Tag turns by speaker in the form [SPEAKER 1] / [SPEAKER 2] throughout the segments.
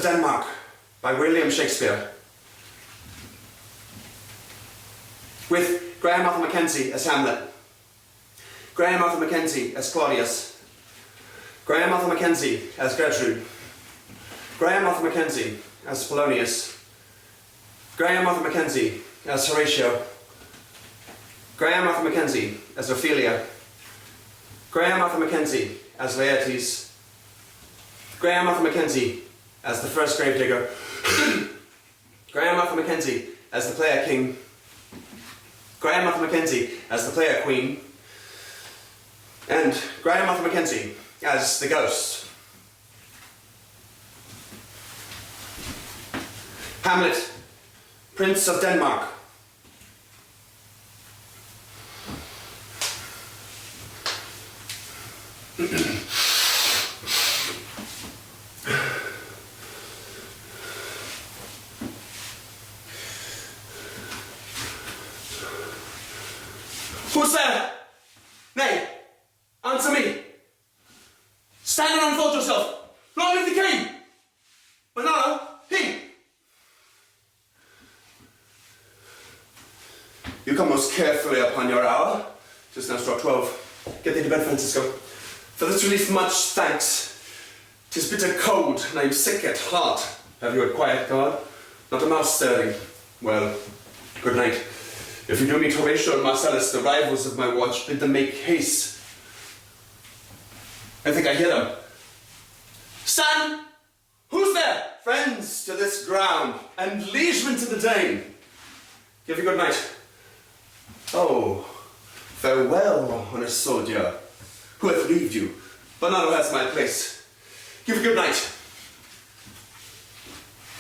[SPEAKER 1] of Denmark by William Shakespeare. With Graham Arthur Mackenzie as Hamlet, Graham Arthur Mackenzie as Claudius, Graham Arthur Mackenzie as Gertrude, Graham Arthur Mackenzie as Polonius, Graham Arthur Mackenzie as Horatio, Graham Arthur Mackenzie as Ophelia, Graham Arthur Mackenzie as Laertes, Graham Arthur Mackenzie as the first gravedigger, Graham Arthur Mackenzie as the player king, Graham Arthur Mackenzie as the player queen, and Graham Arthur Mackenzie as the ghost. Hamlet, Prince of Denmark. Who's there? Nay, answer me. Stand and unfold yourself. Long live the king! Bernardo, he! You come most carefully upon your hour. Just now struck 12. Get thee to bed, Francisco. For this relief much thanks. 'Tis bitter cold, and I am sick at heart. Have you a quiet guard? Not a mouse stirring. Well, good night. If you do meet Horatio and Marcellus, the rivals of my watch, bid them make haste. I think I hear them. Stand! Who's there? Friends to this ground, and liegemen to the Dane. Give you good night. Oh, farewell, honest soldier. Who hath leaved you? Bernardo has my place. Give you good night.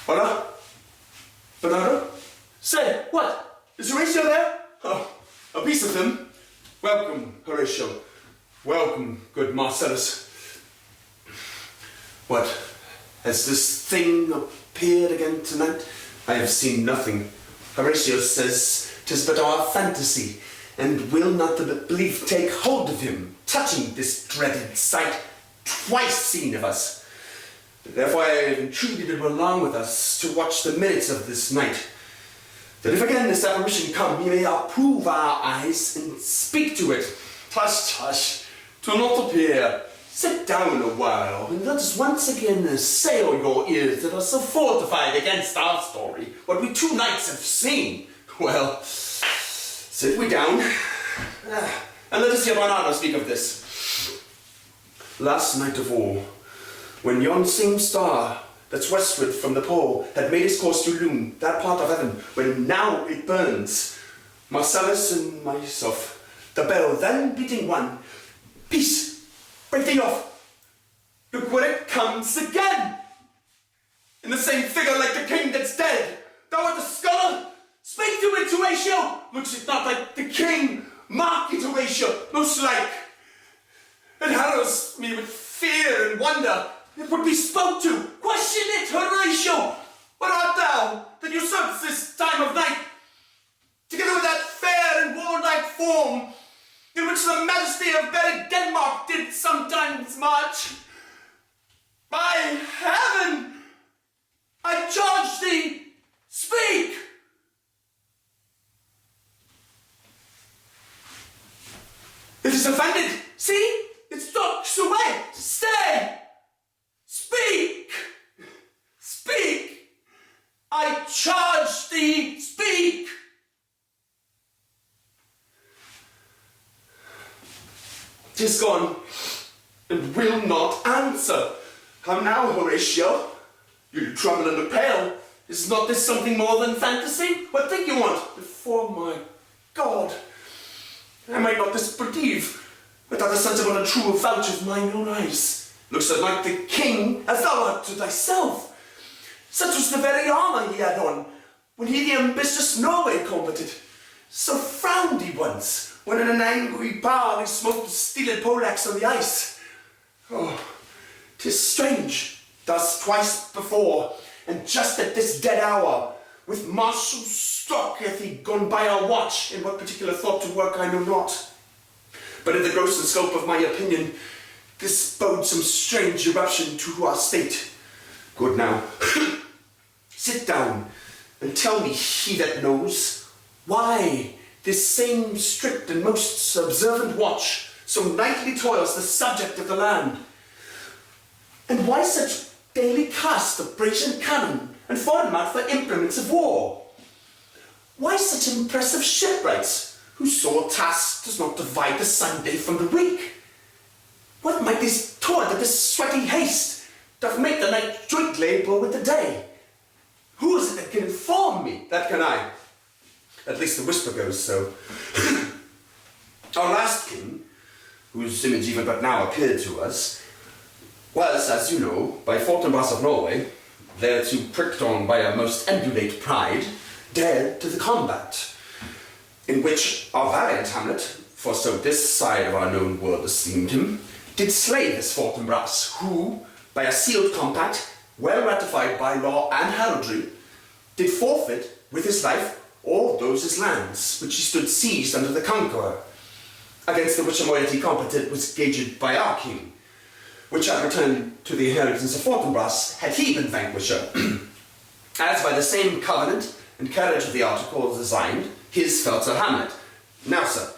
[SPEAKER 1] Hola? Bernardo? Say, what? Is Horatio there? Oh, a piece of him. Welcome, Horatio. Welcome, good Marcellus. What? Has this thing appeared again tonight? I have seen nothing. Horatio says 'tis but our fantasy, and will not the belief take hold of him, touching this dreaded sight, twice seen of us. Therefore I have entreated him along with us to watch the minutes of this night, that if again this apparition come, he may approve our eyes and speak to it. Tush, tush, 'twill not appear. Sit down a while, and let us once again assail your ears that are so fortified against our story, what we 2 nights have seen. Well, sit we down, and let us hear Bernardo speak of this. Last night of all, when yon same star that's westward from the pole had made his course to illume that part of heaven when now it burns, Marcellus and myself, the bell then beating one, peace, break thee off. Look where it comes again! In the same figure like the king that's dead. Thou art the scholar? Speak to it, Horatio! Looks it not like the king? Mark it, Horatio, most like. It harrows me with fear and wonder. It would be spoke to. Question it, Horatio! What art thou that usurps this time of night? Together with that fair and warlike form, in which the majesty of buried Denmark did sometimes march. By heaven, I charge thee, speak! It is offended. See, it stalks away. Stay! Speak! Speak! I charge thee, speak! 'Tis gone, and will not answer. How now, Horatio? You tremble and look pale. Is not this something more than fantasy? What think you want? Before my God, I might not disbelieve, without the sensible and true vouch of mine own eyes. Looks it like the king, as thou art to thyself. Such was the very armour he had on, when he the ambitious Norway combated. So frowned he once, when in an angry power he smote the steeled poleaxe on the ice. Oh, 'tis strange, thus twice before, and just at this dead hour, with martial stroke hath he gone by our watch, in what particular thought to work I know not. But in the gross and scope of my opinion, this bodes some strange eruption to our state. Good now. Sit down and tell me, he that knows, why this same strict and most observant watch so nightly toils the subject of the land, and why such daily cast of brazen cannon and foreign mouth for implements of war? Why such impressive shipwrights, whose sole task does not divide the Sunday from the week? What might this toil that this sweaty haste doth make the night joint labour with the day? Who is it that can inform me? That can I. At least the whisper goes so. Our last king, whose image even but now appeared to us, was, as you know, by Fortinbras of Norway, thereto pricked on by a most emulate pride, dared to the combat, in which our valiant Hamlet, for so this side of our known world esteemed him, did slay this Fortinbras, who, by a sealed compact, well ratified by law and heraldry, did forfeit with his life all those his lands, which he stood seized under the conqueror, against the which a moiety competent was gauged by our king, which had returned to the inheritance of Fortinbras had he been vanquisher, as by the same covenant and carriage of the articles designed, his fell Sir Hamlet. Now, sir,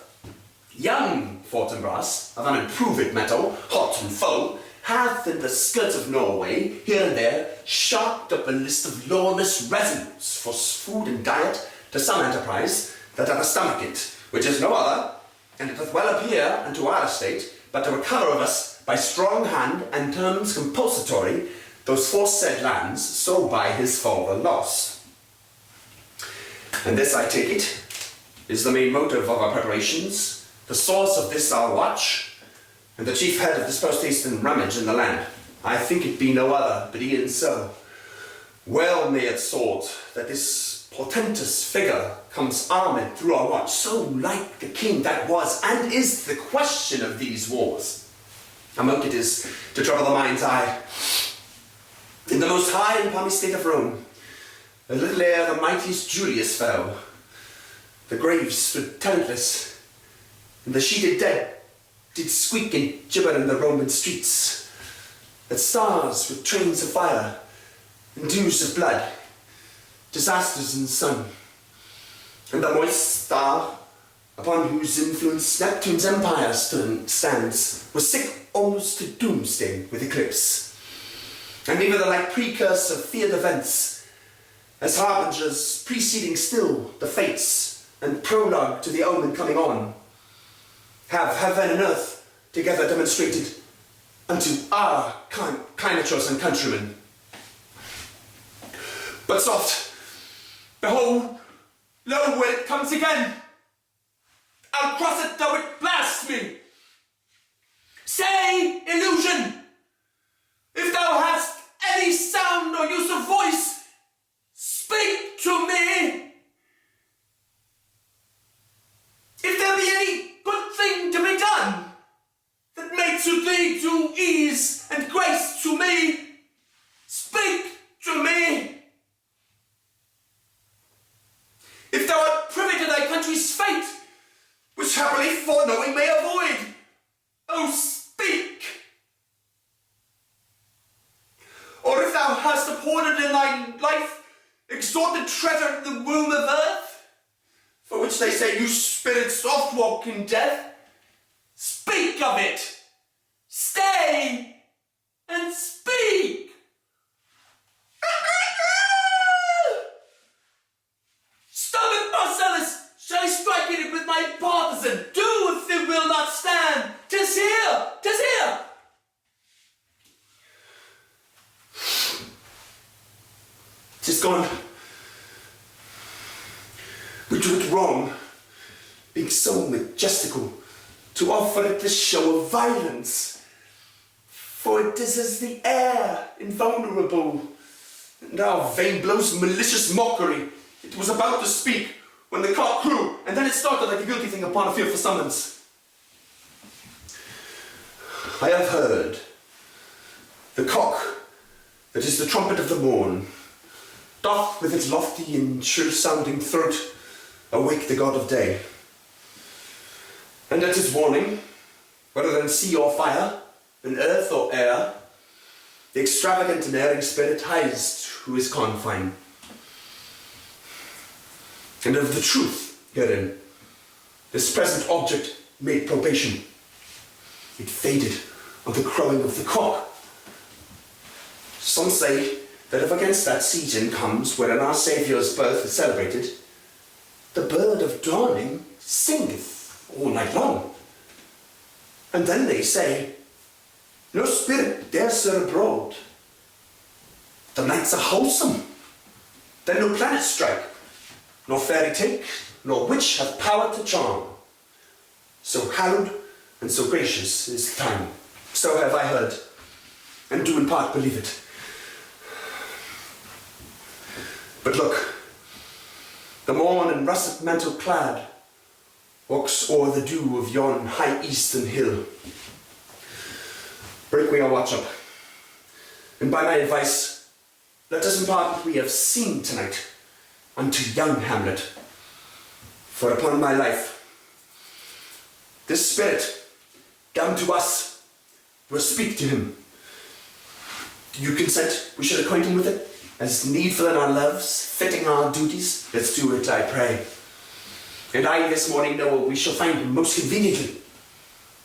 [SPEAKER 1] young Fortinbras, of an improved metal, hot and full, hath in the skirts of Norway, here and there, sharked up a list of lawless resolutes for food and diet to some enterprise that hath a stomach it, which is no other, and it doth well appear unto our estate, but to recover of us by strong hand and terms compulsatory those foresaid lands, so by his father lost. And this, I take it, is the main motive of our preparations, the source of this our watch, and the chief head of this post-hasten rummage in the land. I think it be no other, but e'en so. Well may it sort that this portentous figure comes armed through our watch, so like the king that was and is the question of these wars. A mote it is to trouble the mind's eye. In the most high and palmy state of Rome, a little ere the mightiest Julius fell, the graves stood tenantless, and the sheeted dead did squeak and gibber in the Roman streets, that stars with trains of fire and dews of blood, disasters in the sun, and the moist star upon whose influence Neptune's empire stands was sick almost to doomsday with eclipse, and even the like precursor of feared events, as harbingers preceding still the fates and prologue to the omen coming on, have heaven and earth together demonstrated unto our climatures and countrymen. But soft, behold, lo, when it comes again, I'll cross it though it blast me. Say, illusion, if thou hast any sound or use of voice, speak to me. If there be any good thing to be done, that may to thee do ease and grace to me, speak to me. If thou art privy to thy country's fate, which happily foreknowing may avoid, oh, speak. Or if thou hast appointed in thy life exalted treasure in the womb of earth, for which they say you spirits oft walk in death, speak of it. Stay and speak. Stubborn Marcellus, shall I strike it with my partisan? Do if it will not stand. 'Tis here, 'tis here. Tis gone. We do it wrong, being so majestical, to offer it this show of violence. For it is as the air, invulnerable, and our vain blows malicious mockery. It was about to speak when the cock crew, and then it started like a guilty thing upon a fearful summons. I have heard the cock, that is the trumpet of the morn, doth with its lofty and shrill-sounding throat awake the god of day. And at his warning, whether in sea or fire, in earth or air, the extravagant and erring spirit highest who is confine. And of the truth herein, this present object made probation. It faded on the crowing of the cock. Some say that if against that season comes wherein our Saviour's birth is celebrated, the bird of dawning singeth all night long. And then they say, no spirit dares stir abroad. The nights are wholesome. Then no planets strike, nor fairy take, nor witch hath power to charm. So hallowed and so gracious is the time. So have I heard, and do in part believe it. But look, the morn in russet mantle clad walks o'er the dew of yon high eastern hill. Break we our watch up, and by my advice, let us impart what we have seen tonight unto young Hamlet. For upon my life, this spirit, down to us, will speak to him. Do you consent we should acquaint him with it, as needful in our loves, fitting our duties? Let's do it, I pray. And I this morning know what we shall find most conveniently.